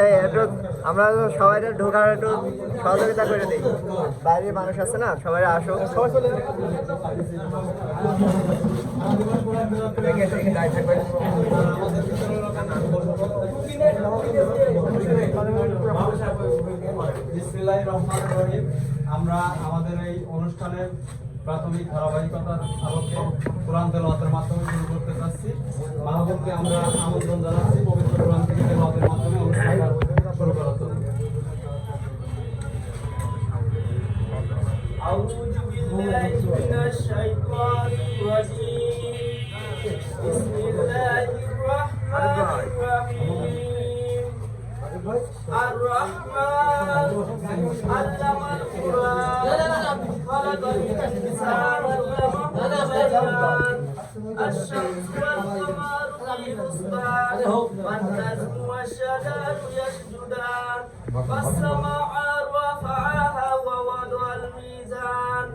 এই একটু আমরা সবাই ঢোকার একটু সহযোগিতা করে দিই, বাইরের মানুষ আছে না, সবাই আসো। সবাই চলে আমরা আমাদের এই অনুষ্ঠানের প্রাথমিক ধারাবাহিকতার আলোকে কোরআন তেলাওয়াতের মাধ্যমে শুরু করতে চাচ্ছি। মাহবুবকে আমরা আমন্ত্রণ জানাচ্ছি পবিত্র কোরআন থেকে তেলাওয়াতের মাধ্যমে অনুষ্ঠানটা শুরু করার জন্য। أعوذ بالله من الشيطان الرجيم بسم الله الرحمن الرحيم الرحمن علم القرآن خلق الإنسان علمه البيان الشمس والقمر في حسبان والنجم والشجر يسجدان والسماء رفعها ووضع الميزان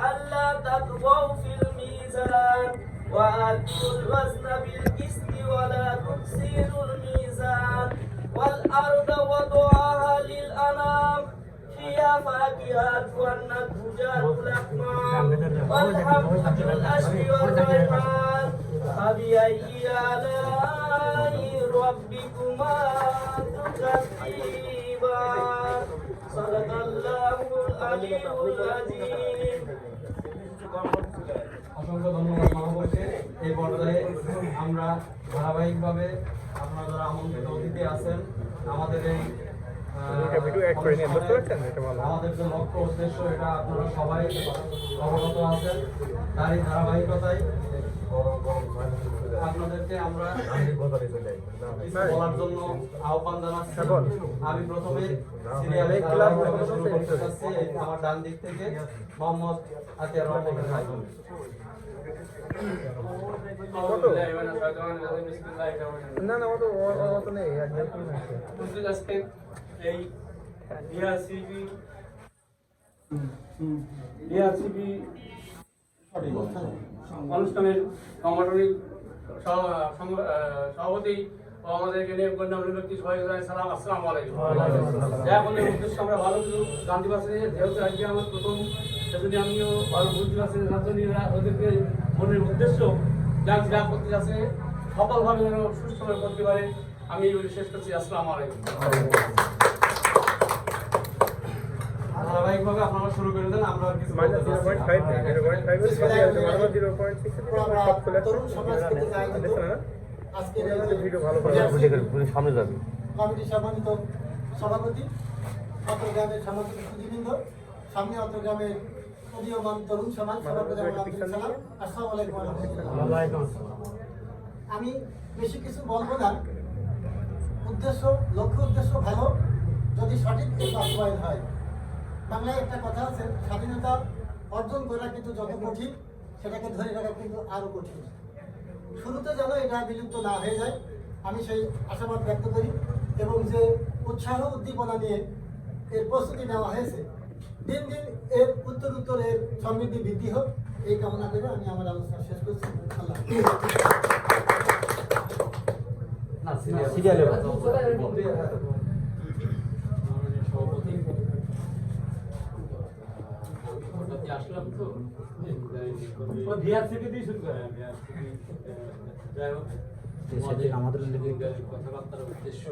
ألا تطغوا في الميزان وأتوا الوزن بالقسط ولا تخسروا الميزان والأرض وضعها للأنام فيها فاكهة والنضجات الأكمام والحب والأشر والريحان فبأي آلاء ربكما تكذبان صدق الله العلي العظيم অসংখ্য ধন্যবাদ মাহবুবকে। এই পর্যায়ে আমরা ধারাবাহিকভাবে আপনারা যারা আমন্ত্রিত অতিথি আছেন আমাদের এই আমাদের যে লক্ষ্য উদ্দেশ্য এটা আপনারা সবাই অবগত আছেন। তারই ধারাবাহিকতায় আপনাদেরকে আমরা বলার জন্য আহ্বান জানাচ্ছি। আমি প্রথমে সিরিয়ালে শুরু করতে চাচ্ছি। আমার ডান দিক থেকে মোহাম্মদ আতিয়ার রহমান ভাই। না না অত নেই, এই ডিআরসিবি অনুষ্ঠানের সংগঠনিক সভাপতি ও আমাদেরকে নিয়ে গণ্যমান্য ব্যক্তি সবাই সালাম, আসসালামু আলাইকুম। এখন উদ্দেশ্য আমরা ভালো কিছু জানতে পারছি, যেহেতু আজকে আমার প্রথম, সেজন্য আমিও ভালো বুঝতে পারছি ওদেরকে মনের উদ্দেশ্য যা যা করতে যাচ্ছে সফলভাবে যেন সুস্থভাবে করতে পারে, আমি এই বলে শেষ করছি। আসসালামু আলাইকুম। ধারাবাহিকভাবে আপনারা শুরু করে দেন। আমরা আর কিছু সামনে যাবে কমিটির সম্মানিত সভাপতি, অত্র গ্রামের সম্মানিত সুধীবৃন্দ, সামনে অত্র গ্রামের উদীয়মান তরুণ সমাজ, আসসালামু আলাইকুম। আমি বেশি কিছু বলবো না। লক্ষ্য উদ্দেশ্য ভালো, যদি সঠিক বাস্তবায়ন হয়। বাংলায় একটা কথা আছে, স্বাধীনতা অর্জন করা কিন্তু যত কঠিন, সেটাকে ধরে রাখা কিন্তু আরো কঠিন। শুরুতে যেন এটা বিলুপ্ত না হয়ে যায়, আমি সেই আশাবাদ ব্যক্ত করি। এবং যে উৎসাহ উদ্দীপনা নিয়ে এর প্রস্তুতি নেওয়া হয়েছে, দিন দিন এর উত্তর এর সমৃদ্ধি বৃদ্ধি হোক, এই কামনা করে আমি আমার আলোচনা শেষ করছি। আল্লাহ আসলাম তো আমাদের কথাবার্তার উদ্দেশ্য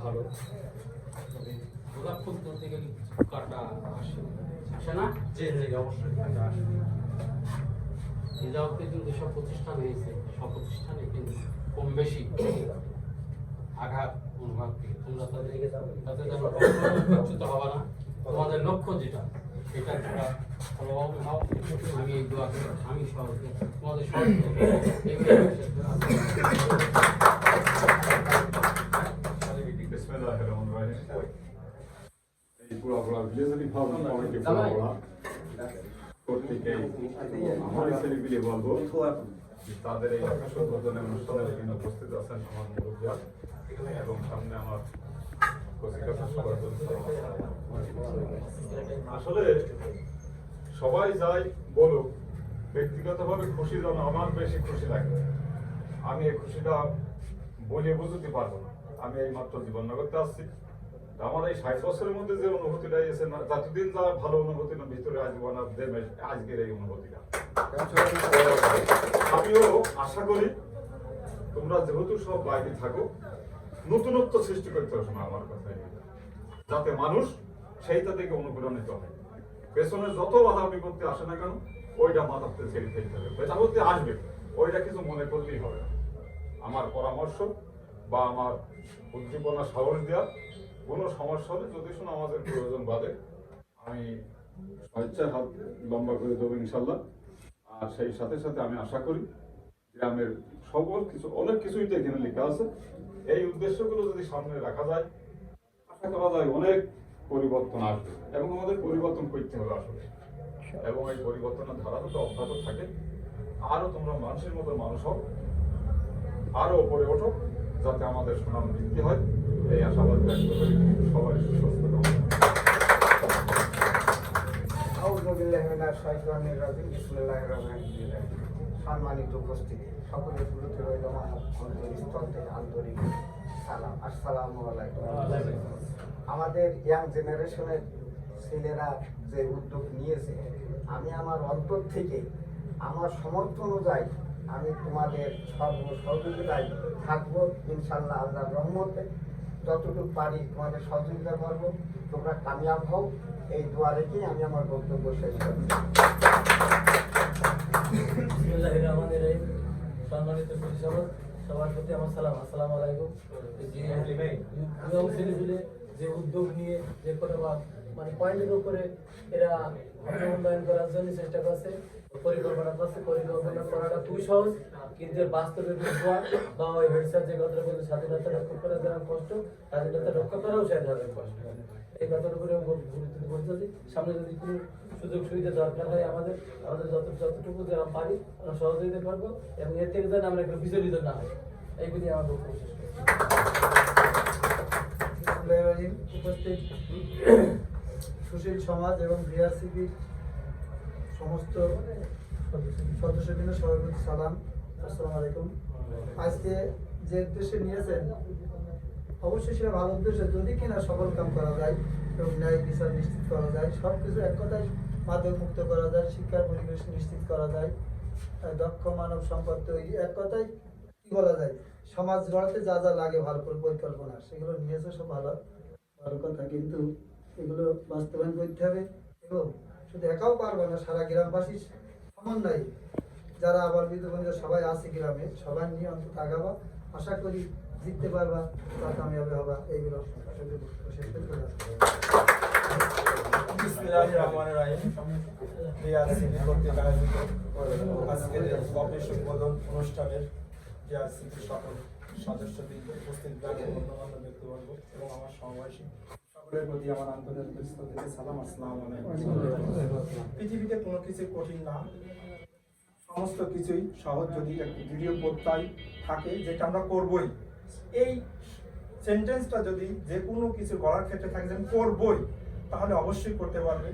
ভালো। গোলাপ ফুল তুলতে গেলে কাটা আসে না, যে অবশ্যই কাটা আসে। নিজামকে কিন্তু সব প্রতিষ্ঠান হয়েছে, সব প্রতিষ্ঠানে কিন্তু কম বেশি আঘাত অনুভব থেকে তোমরা তাদেরকে তাতে যেন হবে না। তোমাদের লক্ষ্য যেটা, সেটা তোমরা ভালোভাবে নাও। আমি এই দোয়া করি, আমি সবাইকে তোমাদের তাদের এই আকাশ উদ্বোধনের অনুষ্ঠানে উপস্থিত আছেন আমার মুরব্বিরা এবং সামনে আমার আসলে সবাই যাই বলুক, ব্যক্তিগতভাবে খুশি যেন আমার বেশি খুশি লাগে। আমি এই খুশিটা বলে বুঝতে পারবো না। আমি এই মাত্র জীবননগরতে আসছি, আমার এই 60 বছরের মধ্যে যে অনুভূতিটা এসে না, যতদিন যা ভালো অনুভূতি না ভিতরে আসবো না, আজকের এই অনুভূতিটা। আমিও আশা করি তোমরা যেহেতু সব বাইরে থাকো, নতুনত্ব সৃষ্টি করতে হবে না আমার কথা, যাতে মানুষ সেইটা থেকে অনুপ্রাণিত হয়। পেছনে যত বাধা বিপত্তি আসে না কেন, ওইটা মাথাতে ছেড়ে ফেলতে হবে। বেচাপত্তি আসবে, ওইটা কিছু মনে করলেই হবে না। আমার পরামর্শ বা আমার উদ্দীপনা সাহস দেওয়া, কোনো সমস্যা হলে যদি শোনো আমাদের প্রয়োজন বাদে আমি স্বেচ্ছায় হাত লম্বা করে দেবো ইনশাল্লাহ। আর সেই সাথে সাথে আমি আশা করি গ্রামের সকল কিছু, অনেক কিছুই তো এখানে লেখা আছে, এই উদ্দেশ্যগুলো যদি সামনে রাখা যায়, আশা করা যায় অনেক পরিবর্তন আসবে এবং আমাদের পরিবর্তন করতে হবে আসলে। এবং এই পরিবর্তনের ধারা যদি অব্যাহত থাকে, আরো তোমরা মানুষের মতো মানুষ হও, আরো উপরে ওঠো, যাতে আমাদের সুনাম বৃদ্ধি হয়, এই আশাবাদ ব্যক্ত করি। সবাই সুস্থ থাকুন। সম্মানিত উপস্থিতি, সকলের শুরুতে রইল আমার অন্তরস্থল থেকে আন্তরিক সালাম, আসসালামু আলাইকুম। আমাদের ইয়াং জেনারেশনের ছেলেরা যে উদ্যোগ নিয়েছে, আমি আমার অন্তর থেকে আমার সমর্থ অনুযায়ী আমি তোমাদের সহযোগিতায় থাকবো ইনশাল্লাহ। আল্লাহর রহমতে যতটুকু পারি তোমাদের সহযোগিতা করবো, তোমরা কামিয়াব হও, এই দোয়া রেখেই আমি আমার বক্তব্য শেষ করছি। সম্মানিত সবার প্রতি আমার সালাম, আসসালামু আলাইকুম। যে উদ্যোগ নিয়ে যে কটা মানে পয়েন্টের উপরে এরা উন্নয়ন করার জন্য চেষ্টা করছে, পরিকল্পনা করছে। পরিকল্পনা করাটা খুবই সহজ, কিন্তু বাস্তবে বা ওই হেডসার যে কথাটা বলছে, স্বাধীনতা রক্ষা করা যারা কষ্ট, স্বাধীনতা রক্ষা করাও সে ধরনের কষ্ট। এই কথার উপরে গুরুত্ব বলতেছি। সামনে যদি কোনো সুযোগ সুবিধা দরকার হয় আমাদের যতটুকু যারা পারি আমরা সহযোগিতা করবো, এবং এর থেকে যেন আমরা একটু বিচলিত না হয়, এই বুঝি আমার বক্তব্য শেষ করছি। উপস্থিত সুশীল সমাজ এবং বিআরসিপির সমস্ত সদস্যবৃন্দ, সবার প্রতি সালাম, আসসালামু আলাইকুম। আজকে যে উদ্দেশ্যে নিয়েছেন, অবশ্যই সেটা ভালো উদ্দেশ্য, যদি কিনা সকল কাম করা যায় এবং ন্যায় বিচার নিশ্চিত করা যায়, সব কিছু এক কথায় মাদক মুক্ত করা যায়, শিক্ষার পরিবেশ নিশ্চিত করা যায়, দক্ষ মানব সম্পদ তৈরি, এক কথায় কি বলা যায়, সমাজ গড়াতে যা যা লাগে ভালো করে পরিকল্পনা, সেগুলো নিয়েছে সব ভালো ভালো কথা, কিন্তু এগুলো বাস্তবায়ন করতে হবে। এবং শুধু একাও পারবো না, সারা গ্রামবাসীর সমন্বয়ে যারা আবার বিধবন্ধু সবাই আছে গ্রামে, সবাই নিয়ে অন্তত আগাবা, আশা করি জিততে পারবা, তা কামিয়াবি হবা। এইগুলো শেষ করতে হবে। বিসমিল্লাহির রহমানির রহিম। বিআরসিপি কর্তৃক আয়োজিত আজকের অফিস উদ্বোধন অনুষ্ঠানের বিআরসিপি সকল সদস্যবৃন্দ, উপস্থিত গণ্যমান্য ব্যক্তিবর্গ এবং আমার সমবয়সী সকলের প্রতি আমার আন্তরিক শ্রদ্ধা সালাম, আসসালামু আলাইকুম। পৃথিবীতে কোনো কিছু কঠিন না, সমস্ত কিছুই সহজ যদি একটি দৃঢ় প্রত্যয় থাকে, যেটা আমরা করবই। এই সেন্টেন্সটা যদি যে কোনো কিছু করার ক্ষেত্রে থাকে, যে করবই, তাহলে অবশ্যই করতে পারবে।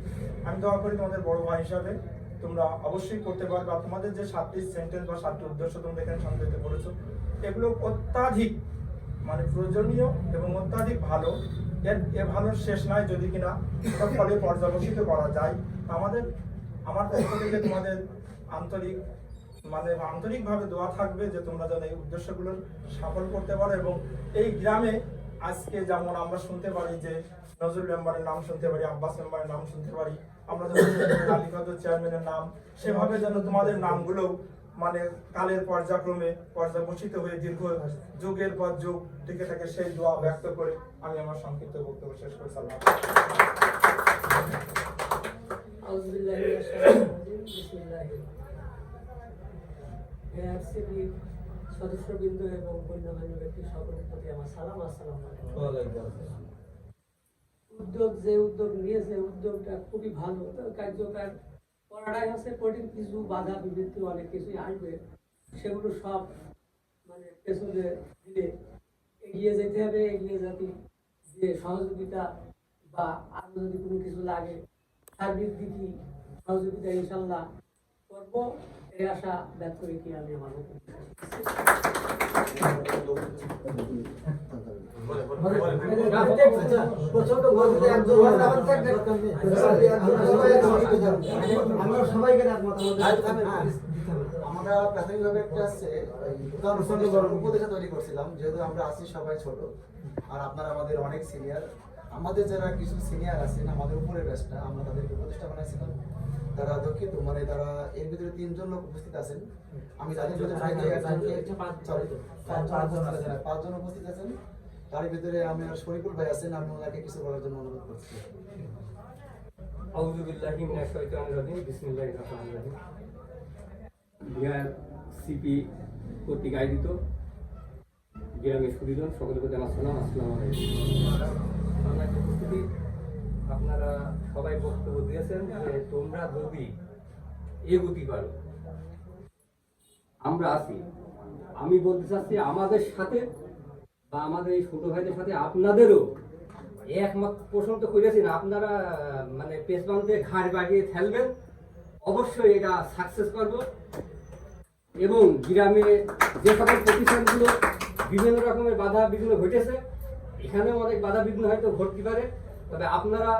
আমি দোয়া করি তোমাদের বড় ভাই হিসাবে তোমরা অবশ্যই করতে পারবে। আর তোমাদের যে 7টি সেন্টেন্স বা 7টি উদ্দেশ্য তোমরা এখানে সংযুক্ত করেছো, এগুলো অত্যাধিক মানে প্রয়োজনীয় এবং অত্যাধিক ভালো। এর ভালোর শেষ নাই যদি কিনা এটা ফলে পর্যবেক্ষিত করা যায়। আমার পক্ষ থেকে তোমাদের আন্তরিকভাবে দোয়া থাকবে যে তোমরা যেন এই উদ্দেশ্যগুলো সফল করতে পারো। এবং এই গ্রামে আজকে যেমন আমরা শুনতে পারি যে নজরুল মেম্বারের নাম শুনতে পারি, আব্বাস মেম্বারের নাম শুনতে পারি, আমরা যেন আলিকাদর চেয়ারম্যানের নাম, সেভাবে যেন তোমাদের নামগুলো মানে কালের পর্যায়ক্রমে পর্যবসিত হয়ে দীর্ঘ যুগের পর যুগ টিকে থাকে, সেই দোয়া ব্যক্ত করে আমি আমার সংক্ষিপ্ত বক্তব্য শেষ করে সালাম। সদস্যবৃন্দ এবং গণ্যমান্য ব্যক্তি সকলের প্রতি আমার সালাম, আসসালামু আলাইকুম। যে উদ্যোগ নিয়েছে, উদ্যোগটা খুবই ভালো, কার্যকর করাটাই হচ্ছে কঠিন। কিছু বাধা বিবৃতি অনেক কিছুই আসবে, সেগুলো সব মানে পেছনে দিলে এগিয়ে যেতে হবে। এগিয়ে যাতে যে সহযোগিতা বা আরো যদি কোনো কিছু লাগে সার্বিক দিকে সহযোগিতা ইনশাল্লাহ করবো, এই আশা ব্যক্ত রেখে আমি আমার প্রচন্ড গর্বিত একজন আমরা সবাইকে আমরা প্রাথমিকভাবে একটা আছে উপদেশা তৈরি করছিলাম, যেহেতু আমরা আছি সবাই ছোট আর আপনারা আমাদের অনেক সিনিয়র। আমাদের যারা কিছু সিনিয়র আছেন আমাদের উপরের ব্যাচটা, আমরা তাদেরকে উপদেষ্টা বানাইছিলাম। তারা দুঃখিত, মানে তারা এর ভিতরে 3 জন লোক উপস্থিত আছেন। আমি তাদের ভিতরে 5 জন উপস্থিত আছেন। তার ভিতরে আমি আর শরীফুল ভাই আছেন, আমি ওনাকে কিছু বলার জন্য অনুরোধ করছি। আউযু বিল্লাহি মিনাশ শাইতানির রাজিম, বিসমিল্লাহির রহমানির রহিম। বিআরসিপি কর্তৃক আয়োজিত গ্রামের সুদীজন সকলের প্রতি আমার সালাম, আসসালামু আলাইকুম। সম্মানিত উপস্থিতি, আপনারা সবাই বক্তব্য দিয়েছেন যে তোমরা যদি এগোতে পারো আমরা আছি। আমি বলতে চাচ্ছি আমাদের সাথে বা আমাদের এই ছোট ভাইদের সাথে আপনাদেরও একমাত্র প্রশ্ন তো করেছেন, আপনারা মানে পেছবান্ধে ঘাড় বাড়িয়ে ফেলবেন, অবশ্যই এটা সাকসেস করব। এবং গ্রামে যে সকল প্রতিষ্ঠানগুলো বিভিন্ন রকমের বাধা বিঘ্ন ঘটেছে, এখানেও অনেক বাধা বিঘ্ন হয়তো ঘটতে পারে, তবে আপনারা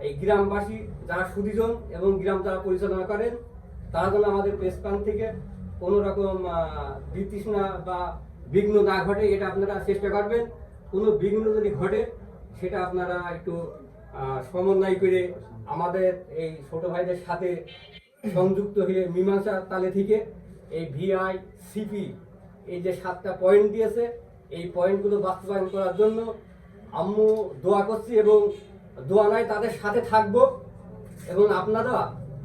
এই গ্রামবাসী যারা সুদীজন এবং গ্রাম যারা পরিচালনা করেন তারা যেন আমাদের পেছপান থেকে কোনো রকম বিতৃষ্ণা বা বিঘ্ন না ঘটে, এটা আপনারা চেষ্টা করবেন। কোনো বিঘ্ন যদি ঘটে সেটা আপনারা একটু সমন্বয় করে আমাদের এই ছোট ভাইদের সাথে সংযুক্ত হয়ে মীমাংসা তালে থেকে এই ভিআইসিপি এই যে 7টা পয়েন্ট দিয়েছে, এই পয়েন্টগুলো বাস্তবায়ন করার জন্য আম্মু দোয়া করছি এবং দোয়া নয় তাদের সাথে থাকবো এবং আপনারা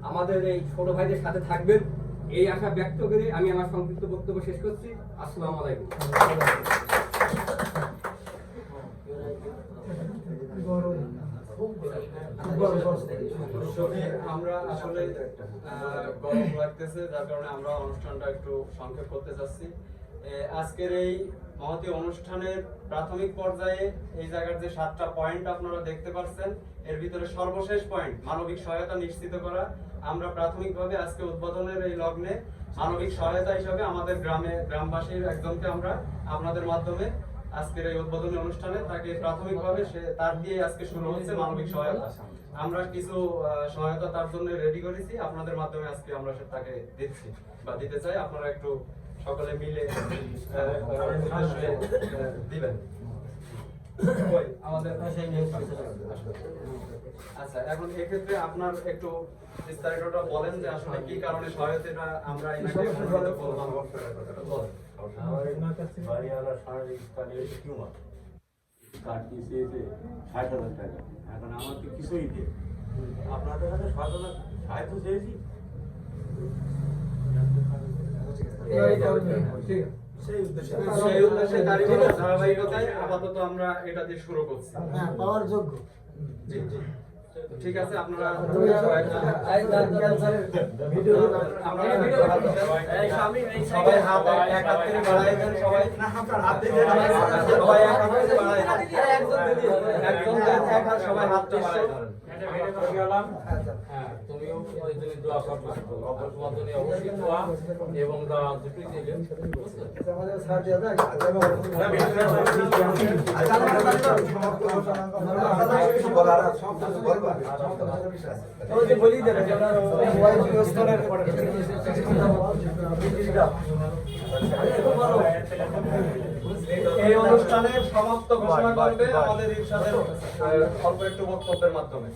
আমাদের এই ছোট ভাইদের সাথে থাকবেন, এই আশা ব্যক্ত করে আমি আমার সংক্ষিপ্ত বক্তব্য শেষ করছি। আসসালামু আলাইকুম। আমরা আসলে গরম লাগতেছে, যার কারণে আমরা অনুষ্ঠানটা একটু সংক্ষেপ করতে চাচ্ছি। আজকের এই মহতী অনুষ্ঠানের প্রাথমিক পর্যায়ে এই জায়গার যে 7টা পয়েন্ট আপনারা দেখতে পাচ্ছেন, এর ভিতরে সর্বশেষ পয়েন্ট মানবিক সহায়তা নিশ্চিত করা। আমরা প্রাথমিকভাবে আজকে উদ্বোধনের এই লগ্নে মানবিক সহায়তা হিসাবে আমাদের গ্রামবাসীর একজনকে আমরা আপনাদের মাধ্যমে আজকের এই উদ্বোধনী অনুষ্ঠানে তাকে প্রাথমিকভাবে তার দিয়ে আজকে শুরু হচ্ছে মানবিক সহায়তা। আমরা কিছু সহায়তা তার জন্য রেডি করেছি, আপনাদের মাধ্যমে আজকে আমরা তাকে দিচ্ছি বা দিতে চাই। আপনারা একটু সকলে মিলে দিবেন। আমাদের আচ্ছা, এখন এক্ষেত্রে আপনার একটু বিস্তারিতটা বলেন যে আসলে কি কারণে সহায়তাটা আমরা এনাকে অনুরোধ করলাম। এখন আমাকে কিছুই দিয়ে আপনাদের কাছে সাহায্য চেয়েছি। সেই উদ্দেশ্যে তারই ধারাবাহিকতায় আপাতত আমরা এটা দিয়ে শুরু করছি। পাওয়ার যোগ্য। জি জি, ঠিক আছে। আপনারা সবাই হাত এক হাত থেকে বাড়াই দেন, সবাই সবাই এক হাত থেকে বাড়াই দেন, একজন এক হাত, সবাই হাতটা বাড়াই ধরেন। তুমিও ওই জন্য দোয়া করবে, তোমার জন্য অবশ্যই দোয়া এবং দোয়া দুটোই দেবেন। আমাদের স্যার দিয়ে দেয় বলি দেবে এই অনুষ্ঠানের সমাপ্ত ঘোষণা করবে আমাদের ইরশাদের অল্প একটু বক্তব্যের মাধ্যমে।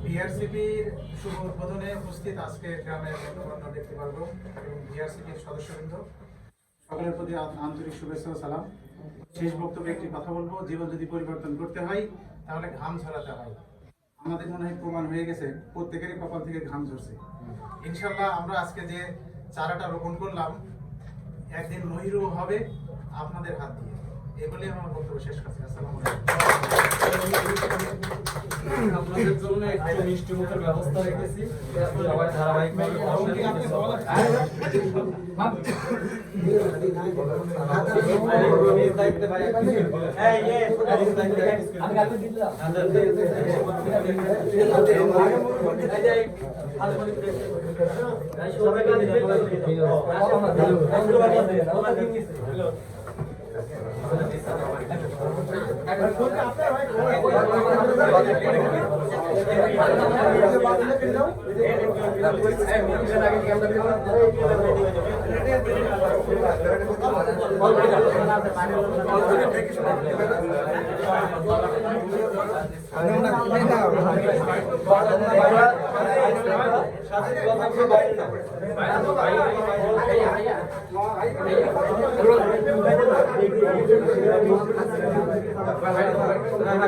বিআরসিপির শুভ উদ্বোধনে উপস্থিত আজকে গ্রামের গণ্যমান্য ব্যক্তিবর্গ এবং বিআরসিপির সদস্যবৃন্দ, সকলের প্রতি আন্তরিক শুভেচ্ছা ও সালাম। শেষ বক্তব্যে একটি কথা বলবো, জীবন যদি পরিবর্তন করতে হয় তাহলে ঘাম ঝরাতে হয়। আমাদের মনে হয় প্রমাণ হয়ে গেছে, প্রত্যেকেরই কপাল থেকে ঘাম ঝরছে। ইনশাল্লাহ আমরা আজকে যে চারাটা রোপণ করলাম একদিন মহিরু হবে আপনাদের হাত দিয়ে। এগুলি আমার বক্তব্য শেষ করছি। আসসালামু আলাইকুম। আপনাদের জন্য একটু মিষ্টি মুখের ব্যবস্থা রেখেছি সবাই ধারাবাহিকভাবে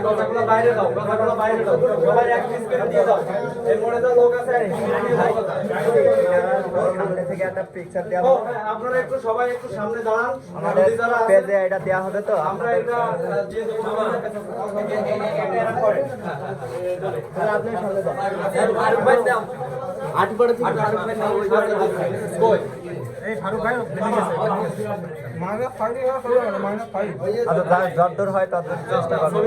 কথাগুলো বাইরে দাও, কথাগুলো বাইরে দাও, সবাই এক পিস করে দিয়ে দাও। এরপরে তো লোক আছে সামনে থেকে একটা পিকচার দেওয়া ও, হবে। হ্যাঁ, আপনারা একটু সবাই একটু সামনে দাঁড়ান। আমাদের যদি যারা আছে, পেজে এটা দেওয়া হবে তো আমরা এটা দিয়ে দেবো। আপনি সামনে যান। আচ্ছা যতদূর হয় ততদূর চেষ্টা করবো।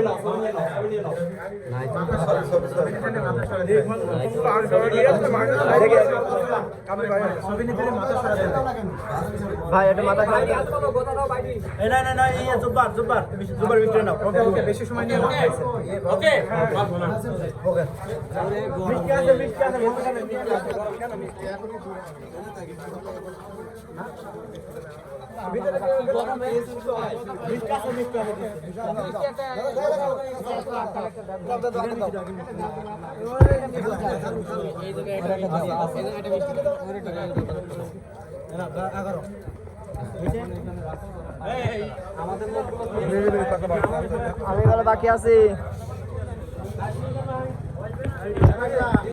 ভাই একটু মাথা খারাপ বেশি সময় নিয়ে আমি বলে বাকি আছি।